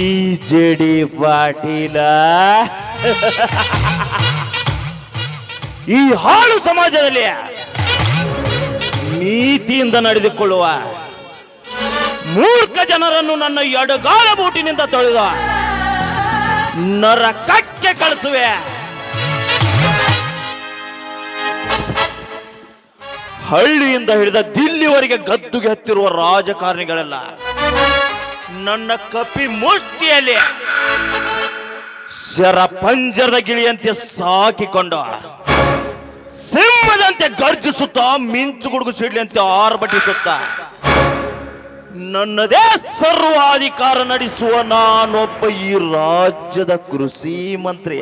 ಈ ಜೆಡಿ ಪಾಟೀಲ ಈ ಹಾಳು ಸಮಾಜದಲ್ಲಿ ನೀತಿಯಿಂದ ನಡೆದುಕೊಳ್ಳುವ ಮೂರ್ಖ ಜನರನ್ನು ನನ್ನ ಎಡಗಾಲ ಬೂಟಿನಿಂದ ತೊಳೆದ ನರಕಕ್ಕೆ ಕಳಿಸುವೆ. ಹಳ್ಳಿಯಿಂದ ಹಿಡಿದ ದಿಲ್ಲಿವರೆಗೆ ಗದ್ದುಗೆ ಹತ್ತಿರುವ ರಾಜಕಾರಣಿಗಳೆಲ್ಲ ನನ್ನ ಕಪಿ ಮುಷ್ಟಿಯಲ್ಲಿ ಶರಪಂಜರದ ಗಿಳಿಯಂತೆ ಸಾಕಿಕೊಂಡು ಸಿಂಹದಂತೆ ಗರ್ಜಿಸುತ್ತಾ ಮಿಂಚು ಗುಡುಗು ಸಿಡ್ಲಿಯಂತೆ ಆರ್ಭಟಿಸುತ್ತಾ ನನ್ನದೇ ಸರ್ವಾಧಿಕಾರ ನಡೆಸುವ ನಾನೊಬ್ಬ ಈ ರಾಜ್ಯದ ಕೃಷಿ ಮಂತ್ರಿ.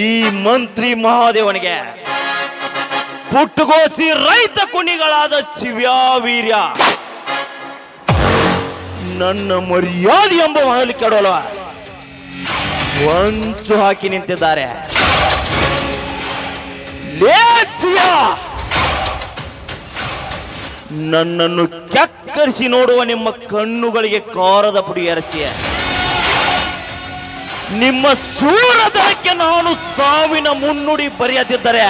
ಈ ಮಂತ್ರಿ ಮಹಾದೇವನಿಗೆ ಪುಟ್ಟಗೋಸಿ ರೈತ ಕುಣಿಗಳಾದ ಶಿವ್ಯಾವೀರ್ಯ ನನ್ನ ಮರ್ಯಾದೆ ಎಂಬ ಮಹಲಿ ಕೆಡೋಲ್ಲ ಹೊಂಚು ಹಾಕಿ ನಿಂತಿದ್ದಾರೆ. ನನ್ನನ್ನು ಕೆಕ್ಕರಿಸಿ ನೋಡುವ ನಿಮ್ಮ ಕಣ್ಣುಗಳಿಗೆ ಕಾರದ ಪುಡಿ ಎರಚಿ ನಿಮ್ಮ ಸೂರದಕ್ಕೆ ನಾನು ಸಾವಿನ ಮುನ್ನುಡಿ ಬರೆಯದಿದ್ದರೆ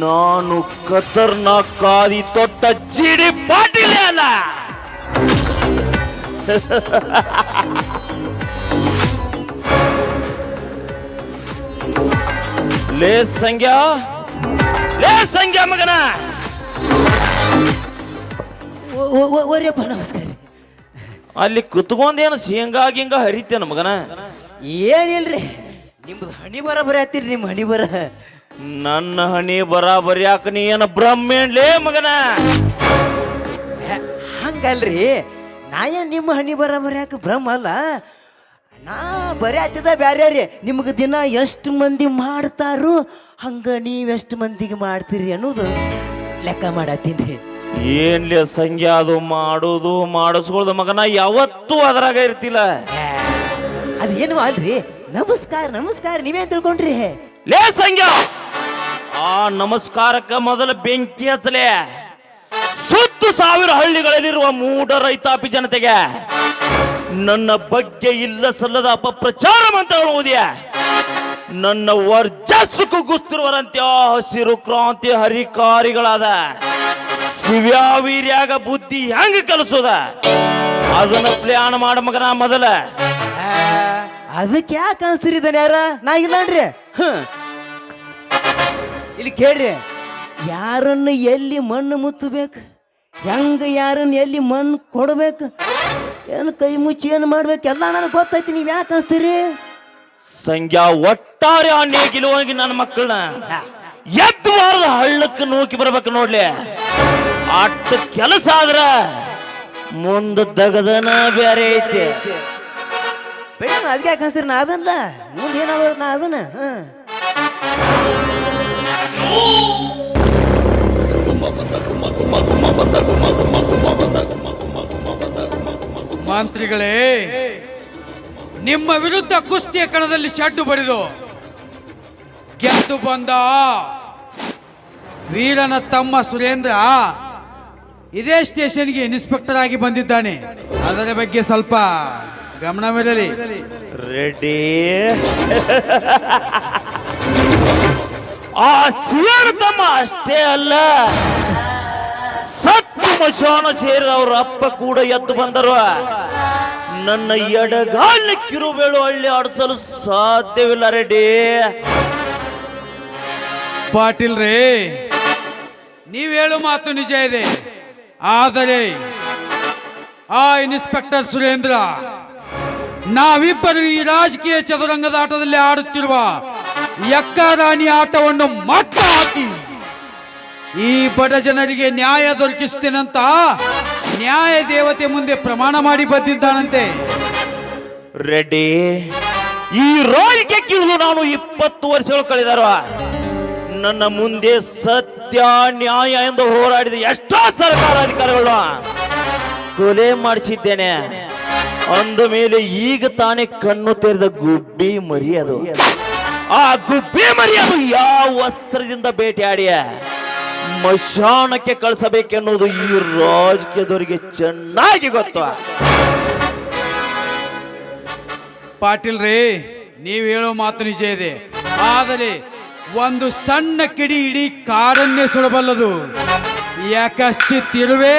ನಾನು ಖತರ್ನಾಕ್ ಕಾದಿ ತೊಟ್ಟ ಜಿಡಿ ಪಾಟೀಲೇ ಅಲ್ಲ. ಲೇ ಸಂಗ್ಯಾ ಮಗನ, ನಮಸ್ಕಾರ. ಅಲ್ಲಿ ಕುತ್ಕೊಂಡೇನು ಶೇಂಗಾ ಗಿಂಗ ಹರಿತೇನ ಮಗನ? ಏನಿಲ್ರಿ, ನಿಮ್ದು ಹಣಿ ಬರಬರಿ ಆತಿರಿ. ನಿಮ್ಮ ಹಣಿ ಬರ ನನ್ನ ಹಣಿ ಬರಾಬರಿ ಯಾಕ ನೀ ಏನ ಬ್ರಹ್ಮೇಣ್ಲೇ ಮಗನ? ಹಂಗಲ್ರಿ, ನಾ ಏನ್ ನಿಮ್ಮ ಹಣಿ ಬರಬರಿ ಯಾಕ ಬ್ರಹ್ಮ ಅಲ್ಲ. ನಾ ಬರೀ ಆತಿದ ಬ್ಯಾರೆ ರೀ. ನಿಮ್ಗೆ ದಿನ ಎಷ್ಟು ಮಂದಿ ಮಾಡ್ತಾರೋ ಹಂಗ ನೀವೆಷ್ಟು ಮಂದಿಗೆ ಮಾಡ್ತೀರಿ ಅನ್ನೋದು ಲೆಕ್ಕ ಮಾಡತ್ತೀನಿ. ಏನ್ಲೇ ಸಂಖ್ಯಾ ಅದು ಮಾಡುದು ಮಾಡಿಸ್ಕೊಳ್ದು ಮಗನ, ಯಾವತ್ತೂ ಅದ್ರಾಗ ಇರ್ತಿಲ್ಲ. ಅದೇನು ಅಲ್ರಿ. ನಮಸ್ಕಾರ ನಮಸ್ಕಾರ, ನೀವೇನ್ ತಿಳ್ಕೊಂಡ್ರಿ? ಲೇ ಸಂಖ್ಯಾ, ಆ ನಮಸ್ಕಾರಕ್ಕ ಮೊದಲ ಬೆಂಕಿ ಹಚ್ಚಲೇ. ಸುತ್ತು ಸಾವಿರ ಹಳ್ಳಿಗಳಲ್ಲಿರುವ ಮೂಢ ರೈತಾಪಿ ಜನತೆಗೆ ನನ್ನ ಬಗ್ಗೆ ಇಲ್ಲ ಸಲ್ಲದ ಅಪಪ್ರಚಾರ ಮಂತ್ರಗಳು ಓದಿಯ ನನ್ನ ವರ್ಚಸ್ಸು ಕುಗ್ಗಿಸ್ತಿರುವರಂತೆ ಹಸಿರು ಕ್ರಾಂತಿ ಹರಿಕಾರಿಗಳಾದ ಶಿವ್ಯಾವೀರ್ಯಾಗ ಬುದ್ಧಿ ಹೆಂಗ ಕಲಿಸೋದ ಅದನ್ನ ಪ್ಲಾನ್ ಮಾಡ ಮಗನ ಮೊದಲ. ಅದಕ್ಕೆ ಯಾಕೆ ಅನ್ಸ್ತಿರಿದ್ದಾನೆ ಯಾರ? ನಾ ಇಲ್ಲನ್ರಿ. ಇಲ್ಲಿ ಕೇಳ್ರಿ, ಯಾರನ್ನು ಎಲ್ಲಿ ಮಣ್ಣು ಮುಚ್ಚಬೇಕು, ಹೆಂಗ ಯಾರನ್ನು ಎಲ್ಲಿ ಮಣ್ಣು ಕೊಡ್ಬೇಕು, ಏನು ಕೈ ಮುಚ್ಚಿ ಏನು ಮಾಡ್ಬೇಕು ಎಲ್ಲ ನನಗೆ ಗೊತ್ತೈತಿ. ನೀವ್ ಯಾಕೆ ಅನ್ಸ್ತೀರಿ? ಸಂಖ್ಯಾ ಒಟ್ಟಾರೆ ಅಣ್ಣೆ ಗೆಲುವಾಗಿ ನನ್ನ ಮಕ್ಕಳನ್ನ ಎದ್ದು ಬಾರದ ಹಳ್ಳಕ್ಕೆ ನೂಕಿ ಬರ್ಬೇಕು ನೋಡ್ಲಿ. ಅಟ್ಟ ಕೆಲಸ ಆದ್ರ ಮುಂದ ದಗದನ ಬೇರೆ ಐತಿ. ಬೇಡ, ಅದಕ್ಕೆ ಯಾಕೆ ಅನ್ಸ್ತೀರಿ? ನಾ ಅದಲ್ಲ, ಮುಂದೆ ಏನಾಗ ನಾ ಅದನ್ನ ಮಂತ್ರಿಗಳೇ, ನಿಮ್ಮ ವಿರುದ್ಧ ಕುಸ್ತಿಯ ಕಣದಲ್ಲಿ ಶಡ್ಡು ಬಡಿದು ಗೆದ್ದು ಬಂದ ವೀರನ ತಮ್ಮ ಸುರೇಂದ್ರ ಇದೇ ಸ್ಟೇಷನ್ಗೆ ಇನ್ಸ್ಪೆಕ್ಟರ್ ಆಗಿ ಬಂದಿದ್ದಾನೆ. ಅದರ ಬಗ್ಗೆ ಸ್ವಲ್ಪ ಗಮನವಿರಲಿ. ರೆಡಿ? ಆ ಸುರೇಂದ್ರ ತಮ್ಮ ಅಷ್ಟೇ ಅಲ್ಲ, ಸತ್ತು ಮಶಾನ ಸೇರಿದವ್ರ ಅಪ್ಪ ಕೂಡ ಎದ್ದು ಬಂದರು. ನನ್ನ ಎಡಗಾಲ ಕಿರುಬೇಳು ಹಳ್ಳಿ ಆಡಿಸಲು ಸಾಧ್ಯವಿಲ್ಲ. ರೆಡ್ಡಿ ಪಾಟೀಲ್ ರೇ, ನೀವ್ ಹೇಳೋ ಮಾತು ನಿಜ ಇದೆ. ಆದರೆ ಆ ಇನ್ಸ್ಪೆಕ್ಟರ್ ಸುರೇಂದ್ರ ನಾವಿಬ್ಬರು ಈ ರಾಜಕೀಯ ಚದುರಂಗದ ಆಟದಲ್ಲಿ ಆಡುತ್ತಿರುವ ಯಕ್ಕರಾಣಿ ಆಟವನ್ನು ಮಟ್ಟ ಹಾಕಿ ಈ ಬಡ ಜನರಿಗೆ ನ್ಯಾಯ ದೊರಕಿಸ್ತೇನಂತ ನ್ಯಾಯ ದೇವತೆ ಮುಂದೆ ಪ್ರಮಾಣ ಮಾಡಿ ಬಂದಿದ್ದಾನಂತೆ. ರೆಡ್ಡಿ, ಈ ರಾಜಕೀಯ ಕಿಳಿದು ನಾನು 20 ವರ್ಷಗಳು ಕಳೆದಾರ. ನನ್ನ ಮುಂದೆ ಸತ್ಯ ನ್ಯಾಯ ಎಂದು ಹೋರಾಡಿದ ಎಷ್ಟೋ ಸರ್ಕಾರ ಅಧಿಕಾರಿಗಳು ಕೊಲೆ ಮಾಡಿಸಿದ್ದೇನೆ. ಅಂದ ಮೇಲೆ ಈಗ ತಾನೇ ಕಣ್ಣು ತೆರೆದ ಗುಬ್ಬಿ ಮರಿಯದು. ಆ ಗುಬ್ಬಿ ಮರಿಯದು ಯಾವ ವಸ್ತ್ರದಿಂದ ಬೇಟೆಯಾಡಿಯ ಮಶಾನಕ್ಕೆ ಕಳಿಸಬೇಕೆನ್ನುವುದು ಈ ರಾಜಕೀಯದವರಿಗೆ ಚೆನ್ನಾಗಿ ಗೊತ್ತು. ಪಾಟೀಲ್ ರೇ, ನೀವು ಹೇಳೋ ಮಾತು ನಿಜ ಇದೆ. ಆದರೆ ಒಂದು ಸಣ್ಣ ಕಿಡಿ ಇಡೀ ಕಾಡನ್ನೇ ಸುಡಬಲ್ಲದು. ಯಾಕಶ್ಚಿತ್ತಿರುವೆ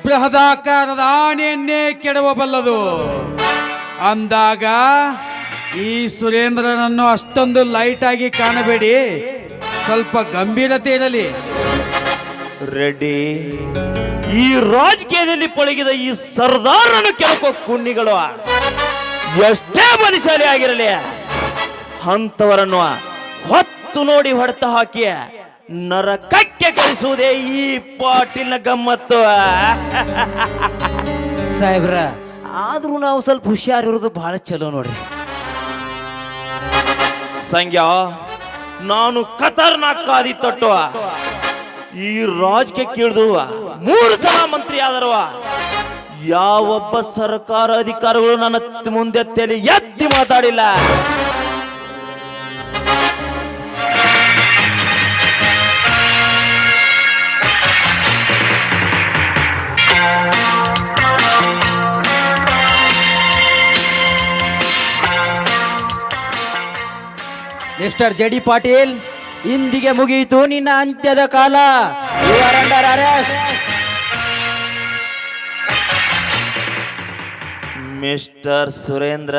ಬೃಹದಾಕಾರದ ಆನೆಯನ್ನೇ ಕೆಡವಬಲ್ಲದು. ಅಂದಾಗ ಈ ಸುರೇಂದ್ರನನ್ನು ಅಷ್ಟೊಂದು ಲೈಟ್ ಆಗಿ ಕಾಣಬೇಡಿ, ಸ್ವಲ್ಪ ಗಂಭೀರತೆ ಇರಲಿ. ರೆಡ್ಡಿ, ಈ ರಾಜಕೀಯದಲ್ಲಿ ಪಳಗಿದ ಈ ಸರ್ದಾರನು ಕೆಲವು ಕುಣ್ಣಿಗಳು ಎಷ್ಟೇ ಬಲಿಶಾಲಿ ಆಗಿರಲಿ, ಅಂತವರನ್ನು ಹೊತ್ತು ನೋಡಿ ಹೊಡೆತ ಹಾಕಿ ನರಕಕ್ಕೆ ಕಳಿಸುವುದೇ ಈ ಪಾಟೀಲ್ನ ಗಮ್ಮತ್ತು. ಸಾಹೇಬ್ರ, ಆದ್ರೂ ನಾವು ಸ್ವಲ್ಪ ಹುಷಾರಿರೋದು ಬಹಳ ಚಲೋ ನೋಡ್ರಿ. ಸಂಗ್ಯಾ, ನಾನು ಖತರ್ನಾಕ್ ಆದಿ ತೊಟ್ಟು ಈ ರಾಜಕೀಯ ಕೇಳಿದು 3 ಸಲ ಮಂತ್ರಿ ಆದರುವ ಯಾವೊಬ್ಬ ಸರ್ಕಾರ ಅಧಿಕಾರಿಗಳು ನನ್ನ ಮುಂದೆ ತಲೆ ಎತ್ತಿ ಮಾತಾಡಿಲ್ಲ. ಮಿಸ್ಟರ್ ಜೆ.ಡಿ. ಪಾಟೀಲ್, ಇಂದಿಗೆ ಮುಗಿಯಿತು ನಿನ್ನ ಅಂತ್ಯದ ಕಾಲ. You are under arrest. Mister Surendra,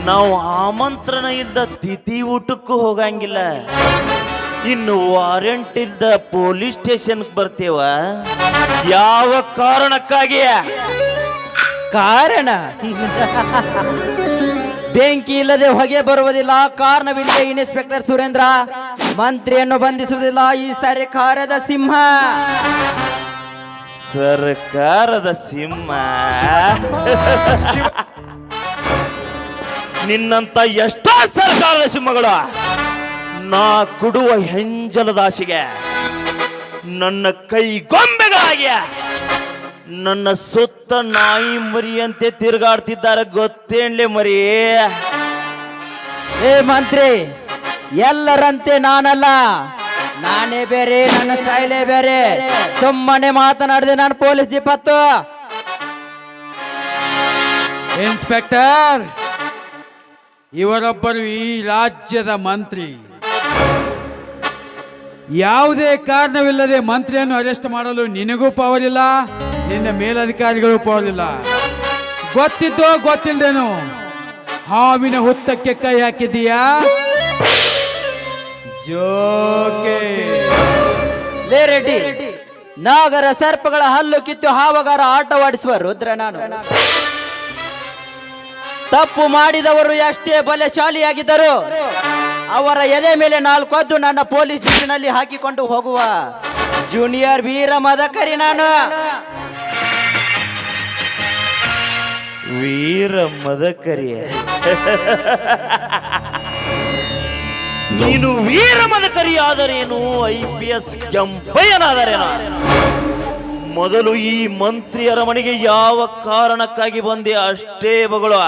ನಾವು ಆಮಂತ್ರಣ ಇದ್ದ ತಿಥಿ ಊಟಕ್ಕೂ ಹೋಗಂಗಿಲ್ಲ, ಇನ್ನು ವಾರೆಂಟ್ ಇದ್ದ ಪೊಲೀಸ್ ಸ್ಟೇಷನ್ ಬರ್ತೇವ. ಯಾವ ಕಾರಣಕ್ಕಾಗಿ? ಕಾರಣ ಬೆಂಕಿ ಇಲ್ಲದೆ ಹೊಗೆ ಬರುವುದಿಲ್ಲ, ಕಾರಣವಿಲ್ಲದೆ ಇನ್ಸ್ಪೆಕ್ಟರ್ ಸುರೇಂದ್ರ ಮಂತ್ರಿಯನ್ನು ಬಂಧಿಸುವುದಿಲ್ಲ. ಈ ಸರ್ಕಾರದ ಸಿಂಹ. ಸರ್ಕಾರದ ಸಿಂಹ? ನಿನ್ನಂತ ಎಷ್ಟೋ ಸರ್ಕಾರದ ಸಿಂಹಗಳು ನಾ ಕೊಡುವ ಹೆಂಜಲದಾಶಿಗೆ ನನ್ನ ಕೈ ಗೊಂಬೆಗಳಾಗಿ ನನ್ನ ಸುತ್ತ ನಾಯಿ ಮರಿಯಂತೆ ತಿರುಗಾಡ್ತಿದ್ದಾರೆ, ಗೊತ್ತೇನ್ಲೆ ಮರಿ? ಏ ಮಂತ್ರಿ, ಎಲ್ಲರಂತೆ ನಾನಲ್ಲ, ನಾನೇ ಬೇರೆ, ನನ್ನ ಸ್ಟೈಲೇ ಬೇರೆ. ಸುಮ್ಮನೆ ಮಾತನಾಡಿದೆ ನಾನು ಪೊಲೀಸ್ ಜಿಪ್ಪತ್ತು. ಇನ್ಸ್ಪೆಕ್ಟರ್, ಇವರೊಬ್ಬರು ಈ ರಾಜ್ಯದ ಮಂತ್ರಿ. ಯಾವುದೇ ಕಾರಣವಿಲ್ಲದೆ ಮಂತ್ರಿಯನ್ನು ಅರೆಸ್ಟ್ ಮಾಡಲು ನಿನಗೂ ಪವರ್ ಇಲ್ಲ, ನಿನ್ನ ಮೇಲಧಿಕಾರಿಗಳು ಪವರ್ ಇಲ್ಲ. ಗೊತ್ತಿದ್ದೋ ಗೊತ್ತಿಲ್ದೇನು ಹಾವಿನ ಹುತ್ತಕ್ಕೆ ಕೈ ಹಾಕಿದೀಯಾ? ಜೋಕೆ ಲೇ ರೆಡ್ಡಿ, ನಾಗರ ಸರ್ಪಗಳ ಹಲ್ಲು ಕಿತ್ತು ಹಾವಗಾರ ಆಟವಾಡಿಸುವ ರುದ್ರ ನಾನು. ತಪ್ಪು ಮಾಡಿದವರು ಎಷ್ಟೇ ಬಲಶಾಲಿಯಾಗಿದ್ದರು ಅವರ ಎದೆ ಮೇಲೆ 4 ಹದ್ದು ನನ್ನ ಪೊಲೀಸ್ ಜೀಪಿನಲ್ಲಿ ಹಾಕಿಕೊಂಡು ಹೋಗುವ ಜೂನಿಯರ್ ವೀರ ಮದಕರಿ ನಾನು. ವೀರ ಮದಕರಿ? ನೀನು ವೀರ ಮದಕರಿ ಆದರೇನು, IPS ಕೆಂಪಯ್ಯನಾದರೇನು? ಮೊದಲು ಈ ಮಂತ್ರಿಯರ ಮನೆಗೆ ಯಾವ ಕಾರಣಕ್ಕಾಗಿ ಬಂದೆ ಅಷ್ಟೇ ಬಗಳು.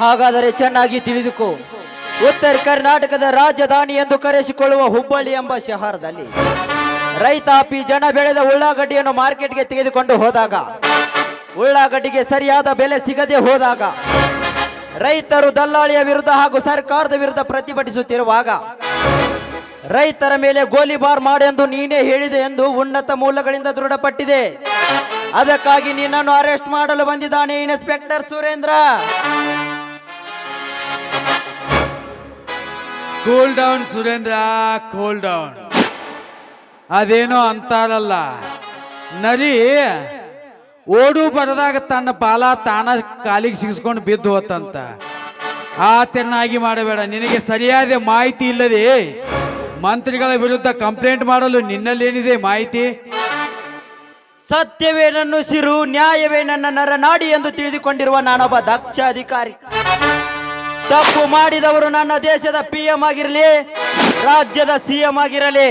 ಹಾಗಾದರೆ ಚೆನ್ನಾಗಿ ತಿಳಿದುಕೋ, ಉತ್ತರ ಕರ್ನಾಟಕದ ರಾಜಧಾನಿ ಎಂದು ಕರೆಸಿಕೊಳ್ಳುವ ಹುಬ್ಬಳ್ಳಿ ಎಂಬ ಶಹರದಲ್ಲಿ ರೈತಾಪಿ ಜನ ಬೆಳೆದ ಉಳ್ಳಾಗಡ್ಡಿಯನ್ನು ಮಾರ್ಕೆಟ್ಗೆ ತೆಗೆದುಕೊಂಡು ಹೋದಾಗ, ಉಳ್ಳಾಗಡ್ಡಿಗೆ ಸರಿಯಾದ ಬೆಲೆ ಸಿಗದೆ ಹೋದಾಗ, ರೈತರು ದಲ್ಲಾಳಿಯ ವಿರುದ್ಧ ಹಾಗೂ ಸರ್ಕಾರದ ವಿರುದ್ಧ ಪ್ರತಿಭಟಿಸುತ್ತಿರುವಾಗ ರೈತರ ಮೇಲೆ ಗೋಲಿಬಾರ್ ಮಾಡೆಂದು ನೀನೇ ಹೇಳಿದೆ ಎಂದು ಉನ್ನತ ಮೂಲಗಳಿಂದ ದೃಢಪಟ್ಟಿದೆ. ಅದಕ್ಕಾಗಿ ನಿನ್ನನ್ನು ಅರೆಸ್ಟ್ ಮಾಡಲು ಬಂದಿದ್ದಾನೆ inspector Surendra. Cool down Surendra, cool down. ಅದೇನೋ ಅಂತಾರಲ್ಲ, ನರಿ ಓಡು ಬರದಾಗ ತನ್ನ ಪಾಲ ತಾನ ಕಾಲಿಗೆ ಸಿಗಿಸ್ಕೊಂಡು ಬಿದ್ದು ಹೋತಂತ. ಆ ತೆರನಾಗಿ ಮಾಡಬೇಡ. ನಿನಗೆ ಸರಿಯಾದ ಮಾಹಿತಿ ಇಲ್ಲದೆ ಮಂತ್ರಿಗಳ ವಿರುದ್ಧ ಕಂಪ್ಲೇಂಟ್ ಮಾಡಲು ನಿನ್ನಲ್ಲೇನಿದೆ ಮಾಹಿತಿ? ಸತ್ಯವೇ ನನ್ನ ಉಸಿರು, ನ್ಯಾಯವೇ ನನ್ನ ನರನಾಡಿ ಎಂದು ತಿಳಿದುಕೊಂಡಿರುವ ನಾನೊಬ್ಬ ದಕ್ಷ ಅಧಿಕಾರಿ. ತಪ್ಪು ಮಾಡಿದವರು ನನ್ನ ದೇಶದ PM ಆಗಿರಲಿ, ರಾಜ್ಯದ CM ಆಗಿರಲಿ,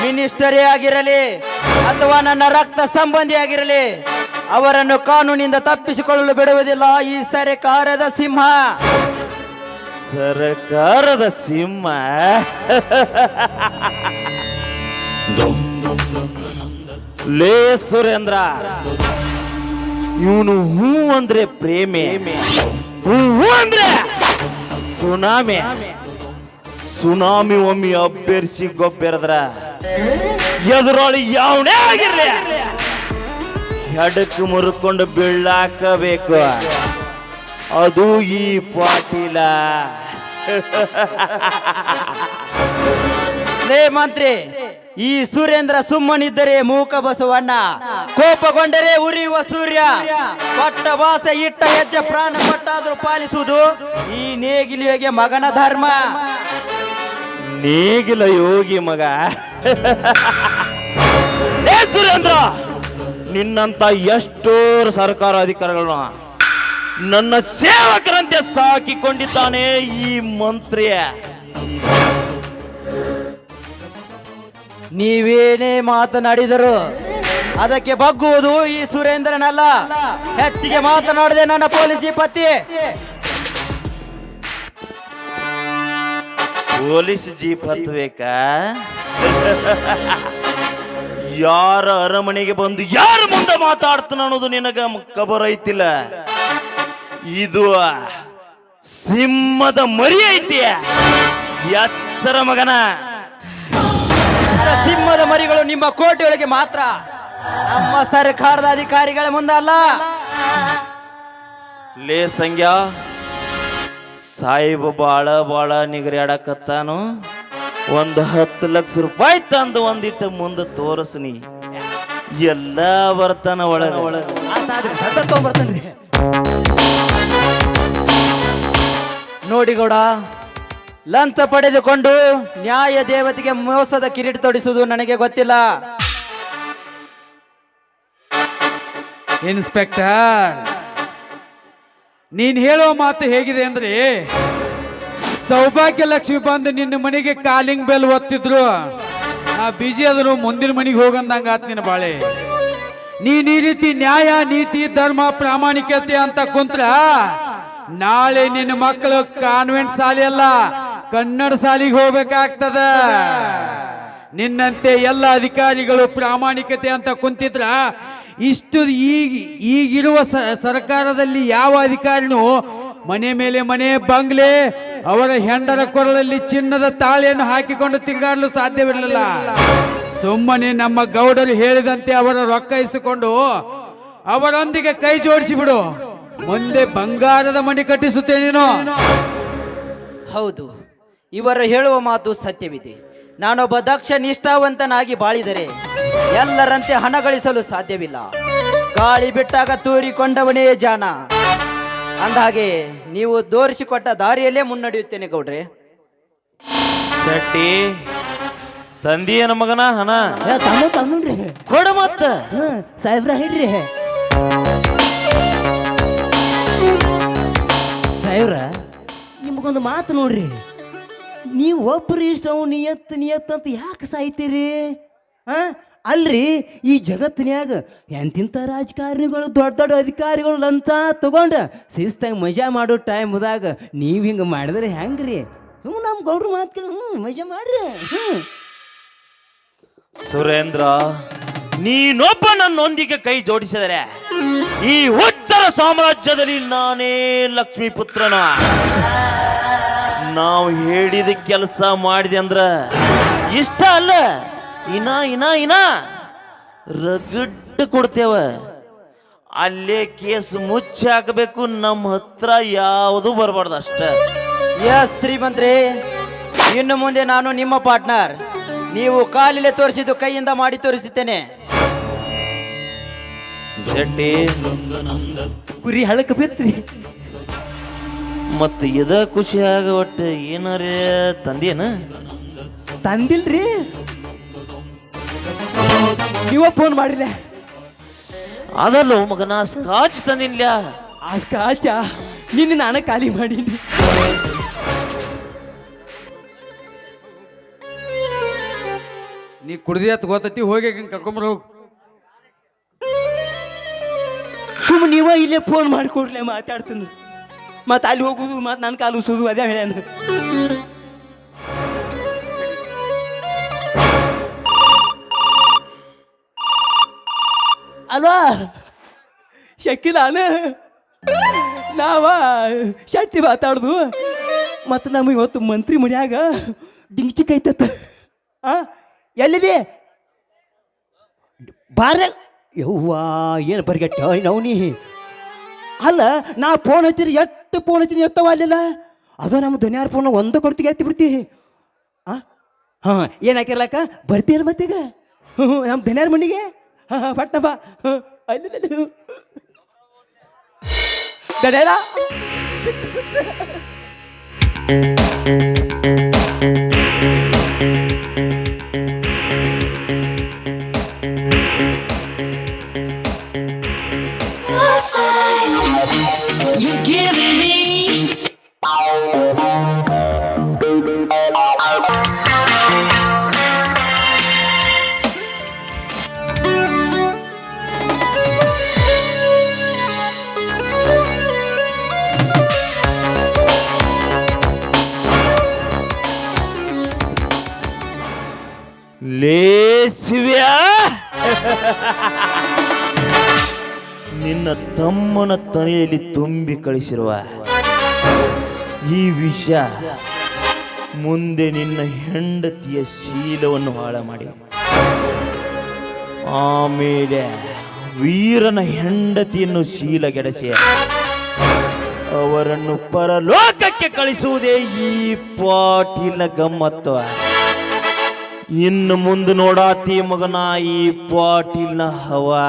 ಮಿನಿಸ್ಟರೇ ಆಗಿರಲಿ, ಅಥವಾ ನನ್ನ ರಕ್ತ ಸಂಬಂಧಿ ಆಗಿರಲಿ, ಅವರನ್ನು ಕಾನೂನಿನಿಂದ ತಪ್ಪಿಸಿಕೊಳ್ಳಲು ಬಿಡುವುದಿಲ್ಲ ಈ ಸರ್ಕಾರದ ಸಿಂಹ. ಸರ್ಕಾರದ ಸಿಂಹ? ಲೇ ಸುರೇಂದ್ರ, ಇವನು ಹೂ ಅಂದ್ರೆ ಪ್ರೇಮೆ, ಹೂ ಅಂದ್ರೆ ಸುನಾಮಿ. ಸುನಾಮಿ ಒಮ್ಮೆ ಅಬ್ಬೆರ್ಸಿ ಗೊಬ್ಬೆರದ್ರ ಎದುರೊಳಿ ಯಾವನೇ ಆಗಿರ್ಲಿ ಎಡಕ್ಕೆ ಮುರ್ಕೊಂಡು ಬೀಳಾಕಬೇಕು. ಅದು ಈ ಪಾಟೀಲ. ಲೇ ಮಂತ್ರಿ, ಈ ಸುರೇಂದ್ರ ಸುಮ್ಮನಿದ್ದರೆ ಮೂಕ ಬಸವಣ್ಣ, ಕೋಪಗೊಂಡರೆ ಉರಿಯುವ ಸೂರ್ಯ. ಕೊಟ್ಟ ಭಾಷೆ ಇಟ್ಟ ಹೆಜ್ಜೆ ಪ್ರಾಣ ಕೊಟ್ಟಾದ್ರೂ ಪಾಲಿಸುವುದು ಈ ನೇಗಿಲಿಗೆ ಮಗನ ಧರ್ಮ. ನೇಗಿಲ ಯೋಗಿ ಮಗ. ಏ ಸುರೇಂದ್ರ, ನಿನ್ನಂತ ಎಷ್ಟೋ ಸರ್ಕಾರ ಅಧಿಕಾರಿಗಳನ್ನ ನನ್ನ ಸೇವಕರಂತೆ ಸಾಕಿಕೊಂಡಿದ್ದಾನೆ ಈ ಮಂತ್ರಿ. ನೀವೇನೇ ಮಾತನಾಡಿದರು ಅದಕ್ಕೆ ಬಗ್ಗುವುದು ಈ ಸುರೇಂದ್ರನಲ್ಲ. ಹೆಚ್ಚಿಗೆ ಮಾತನಾಡದೆ ನನ್ನ ಪೊಲೀಸ್ ಪತಿ. ಪೊಲೀಸ್ ಜೀಪ್ ಹತ್ಬೇಕಾ? ಯಾರ ಅರಮನೆಗೆ ಬಂದು ಯಾರ ಮುಂದೆ ಮಾತಾಡ್ತಾನ ಅನ್ನೋದು ನಿನಗ ಖಬರ್ ಐತಿಲ್ಲ. ಇದು ಸಿಂಹದ ಮರಿ ಐತಿ, ಎಚ್ಚರ ಮಗನ. ಸಿಂಹದ ಮರಿಗಳು ನಿಮ್ಮ ಕೋಟೆಯೊಳಗೆ ಮಾತ್ರ, ನಮ್ಮ ಸರ್ಕಾರದ ಅಧಿಕಾರಿಗಳ ಮುಂದಲ್ಲ. ಲೇ ಸಂಗ್ಯಾ, ಸಾಹೇಬ ಬಾಳ ನಿಗರಾಡಕತ್ತಾನು. 10 ಲಕ್ಷ ರೂಪಾಯಿ ತಂದು ಒಂದಿಟ್ಟು ಮುಂದೆ ತೋರಿಸ್ನಿ, ಎಲ್ಲ ಬರ್ತಾನ ಒಳಗ. ನೋಡಿ ಗೌಡ, ಲಂಚ ಪಡೆದುಕೊಂಡು ನ್ಯಾಯ ದೇವತೆಗೆ ಮೋಸದ ಕಿರೀಟ ತೊಡಿಸುವುದು ನನಗೆ ಗೊತ್ತಿಲ್ಲ. ಇನ್ಸ್ಪೆಕ್ಟರ್, ನೀನ್ ಹೇಳೋ ಮಾತು ಹೇಗಿದೆ ಅಂದ್ರೆ, ಸೌಭಾಗ್ಯ ಲಕ್ಷ್ಮಿ ಬಂದು ನಿನ್ನ ಮನೆಗೆ ಕಾಲಿಂಗ್ ಬೆಲ್ ಒತ್ತಿದ್ರು, ನಾ ಬಿಜಿ ಆದ್ರು ಮುಂದಿನ ಮನೆಗೆ ಹೋಗಂದಂಗ ಆತ್ ನಿನ್ನ ಬಾಳೆ. ನೀನ್ ಈ ರೀತಿ ನ್ಯಾಯ ನೀತಿ ಧರ್ಮ ಪ್ರಾಮಾಣಿಕತೆ ಅಂತ ಕುಂತ್ರ ನಾಳೆ ನಿನ್ನ ಮಕ್ಕಳು ಕಾನ್ವೆಂಟ್ ಶಾಲೆ ಅಲ್ಲ ಕನ್ನಡ ಶಾಲೆಗೆ ಹೋಗ್ಬೇಕಾಗ್ತದ. ನಿನ್ನಂತೆ ಎಲ್ಲ ಅಧಿಕಾರಿಗಳು ಪ್ರಾಮಾಣಿಕತೆ ಅಂತ ಕುಂತಿದ್ರ ಇಷ್ಟು ಈಗಿರುವ ಸರ್ಕಾರದಲ್ಲಿ ಯಾವ ಅಧಿಕಾರಿನೂ ಮನೆ ಮೇಲೆ ಮನೆ ಬಂಗ್ಲೆ ಅವರ ಹೆಂಡರ ಕೊರಳಲ್ಲಿ ಚಿನ್ನದ ತಾಳೆಯನ್ನು ಹಾಕಿಕೊಂಡು ತಿರುಗಾಡಲು ಸಾಧ್ಯವಿರಲಿಲ್ಲ. ಸುಮ್ಮನೆ ನಮ್ಮ ಗೌಡರು ಹೇಳಿದಂತೆ ಅವರ ರೊಕ್ಕ ಇಸಿಕೊಂಡು ಅವರೊಂದಿಗೆ ಕೈ ಜೋಡಿಸಿ ಬಿಡು, ಮುಂದೆ ಬಂಗಾರದ ಮನೆ ಕಟ್ಟಿಸುತ್ತೇನೇನೋ. ಹೌದು, ಇವರು ಹೇಳುವ ಮಾತು ಸತ್ಯವಿದೆ. ನಾನೊಬ್ಬ ದಕ್ಷ ನಿಷ್ಠಾವಂತನಾಗಿ ಬಾಳಿದರೆ ಎಲ್ಲರಂತೆ ಹಣ ಗಳಿಸಲು ಸಾಧ್ಯವಿಲ್ಲ. ಗಾಳಿ ಬಿಟ್ಟಾಗ ತೂರಿಕೊಂಡವನೇ ಜಾಣ. ಅಂದಹಾಗೆ ನೀವು ತೋರಿಸಿಕೊಟ್ಟ ದಾರಿಯಲ್ಲೇ ಮುನ್ನಡೆಯುತ್ತೇನೆ ಗೌಡ್ರೆ. ಶೆಟ್ಟಿ, ತಂದಿಯನ ಮಗನ ಹಣ ತಮ್ಮನ್ರಿ ಕೊಡ ಮತ್ತ. ಸಾಹೇಬ್ರ ಹೇಳ್ರಿ. ಸಾಹೇಬ್ರ, ನಿಮಗೊಂದು ಮಾತು ನೋಡ್ರಿ, ನೀವು ಒಬ್ರು ಇಷ್ಟ ನಿಯತ್ ಅಂತ ಯಾಕೆ ಸಾಯ್ತೀರಿ? ಅಲ್ರಿ, ಈ ಜಗತ್ತಿನ್ಯಾಗ ಎಂತಿಂಥ ರಾಜಕಾರಣಿಗಳು ದೊಡ್ಡ ದೊಡ್ಡ ಅಧಿಕಾರಿಗಳು ಅಂತ ತಗೊಂಡ ಶಿಸ್ತಾಗ ಮಜಾ ಮಾಡೋ ಟೈಮ್ದಾಗ ನೀವು ಹಿಂಗೆ ಮಾಡಿದ್ರೆ ಹೆಂಗ್ರಿ? ಸುಮ್ಮನೆ ನಮ್ಮ ಗೌಡ್ರು ಮಾತು ಮಜಾ ಮಾಡ್ರಿ. ಸುರೇಂದ್ರ, ನೀನೊಬ್ಬ ನನ್ನೊಂದಿಗೆ ಕೈ ಜೋಡಿಸಿದರೆ ಈ ಉತ್ತರ ಸಾಮ್ರಾಜ್ಯದಲ್ಲಿ ನಾನೇ ಲಕ್ಷ್ಮೀ ಪುತ್ರನ. ನಾವು ಹೇಳಿದ ಕೆಲಸ ಮಾಡಿದೆ ಅಂದ್ರ ಇಷ್ಟ ಅಲ್ಲ, ಇನ್ನ ರಗಡ್ ಕೊಡ್ತೇವ. ಅಲ್ಲೇ ಕೇಸ್ ಮುಚ್ಚಿ ಹಾಕಬೇಕು, ನಮ್ಮ ಹತ್ರ ಯಾವುದು ಬರಬಾರ್ದು ಅಷ್ಟ. ಎಸ್ ಶ್ರೀಮಂತ್ರಿ, ಇನ್ನು ಮುಂದೆ ನಾನು ನಿಮ್ಮ ಪಾರ್ಟ್ನರ್. ನೀವು ಕಾಲಿಲೆ ತೋರಿಸಿದ್ದು ಕೈಯಿಂದ ಮಾಡಿ ತೋರಿಸುತ್ತೇನೆ. ಶೆಟ್ಟಿ, ಕುರಿ ಹಳಕ ಬಿತ್ರಿ. ಮತ್ತ ಇದ ಖುಷಿಯಾಗ ಒಟ್ಟು ಏನಾರ ತಂದೇನ? ತಂದಿಲ್ರಿ, ನೀವ ಫೋನ್ ಮಾಡಿಲ್ಲ. ಅದಲ್ಲ ಮಗನ, ಸ್ಕಾಚ್ ತಂದಿನ್ಲ. ಆ ಸ್ಕಾಚ ನಿನ್ನ ನಾನು ಖಾಲಿ ಮಾಡೀನಿ. ನೀ ಕುಡ್ದಿ ಅಂತ ಗೊತ್ತೈತಿ, ಹೋಗಿ ಕರ್ಕೊಂಬರ್ ಹೋಗ್. ಸುಮ್ಮ ನೀವ ಇಲ್ಲೇ ಫೋನ್ ಮಾಡಿಕೊಡ್ಲೆ, ಮಾತಾಡ್ತೀನಿ. ಮತ್ತೆ ಅಲ್ಲಿ ಹೋಗುದು, ಮತ್ತೆ ನನ್ನ ಕಾಲು ಉಸೋದು, ಅದೇ ಹೇಳ್ಯಾನ. ಅಲ್ವಾ ಶಕಿಲಾನ ನಾವ ಶೆಟ್ಟಿ ಮಾತಾಡುದು ಮತ್ತು ನಮ್ಮ ಇವತ್ತು ಮಂತ್ರಿ ಮನ್ಯಾಗ ಡಿಂಗ್ಚಿಕ್ ಐತತ್ತ ಎಲ್ಲಿದೆ ಬಾರ ಯವ್ವಾ ಏನು ಬರ್ಗೆಟ್ಟ ನವ್ನಿ ಅಲ್ಲ ನಾ ಫೋನ್ ಹಚ್ಚಿರಿ ಎಷ್ಟು ಫೋನ್ ಹಚ್ಚಿರಿ ಎತ್ತವ ಅಲ್ಲಿಲ್ಲ ಅದು ನಮ್ಮ ದುನಿಯಾರ ಫೋನ್ ಒಂದು ಕೊಡ್ತಿಗೆ ಎತ್ತಿ ಬಿಡ್ತಿ ಹಾಂ ಏನು ಹಾಕಿರ್ಲಕ್ಕ ಬರ್ತೀರ ಮತ್ತೀಗ ನಮ್ಮ ದುನಿಯಾರ ಮಣ್ಣಿಗೆ ಹಾಂ ಪಟ್ನ ಬಾ ಅಲ್ಲಿ ದಡ್ಯಾರ You're giving me ಲೇಸಿವ್ಯಾ ನಿನ್ನ ತಮ್ಮನ ತನೆಯಲ್ಲಿ ತುಂಬಿ ಕಳಿಸಿರುವ ಈ ವಿಷ ಮುಂದೆ ನಿನ್ನ ಹೆಂಡತಿಯ ಶೀಲವನ್ನು ಹಾಳ ಮಾಡಿ ಆಮೇಲೆ ವೀರನ ಹೆಂಡತಿಯನ್ನು ಶೀಲಗೆಡಸಿ ಅವರನ್ನು ಪರಲೋಕಕ್ಕೆ ಕಳಿಸುವುದೇ ಈ ಪಾಟೀಲ ಗಮ್ಮತ್ತು. ಇನ್ನು ಮುಂದೆ ನೋಡಾತಿ ಮಗನ ಈ ಪಾಟೀಲ್ನ ಹವಾ